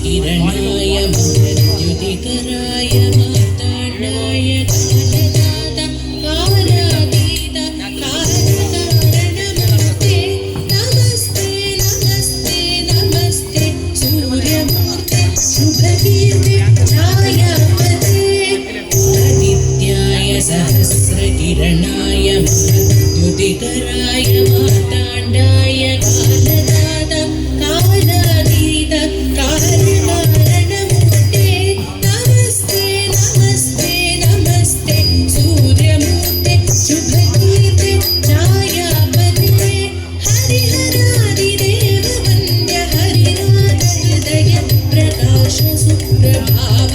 किरणाय मृत्युदिकराय मार्ताण्डाय कालदाता कालातीत कारणमूर्ते नमस्ते नमस्ते नमस्ते सूर्यमूर्ते शुभकीर्ते छायापते आदित्याय सहस्रकिरणाय मृत्युदिकराय मार्ताण्डाय कालदाता कालातीत कारणमूर्ते नमस्ते नमस्ते नमस्ते सूर्यमूर्ते शुभकीर्ते छायापते हरिहरादिदेव वन्द्य हरिनाथ हृदय प्रकाश सुप्रभाव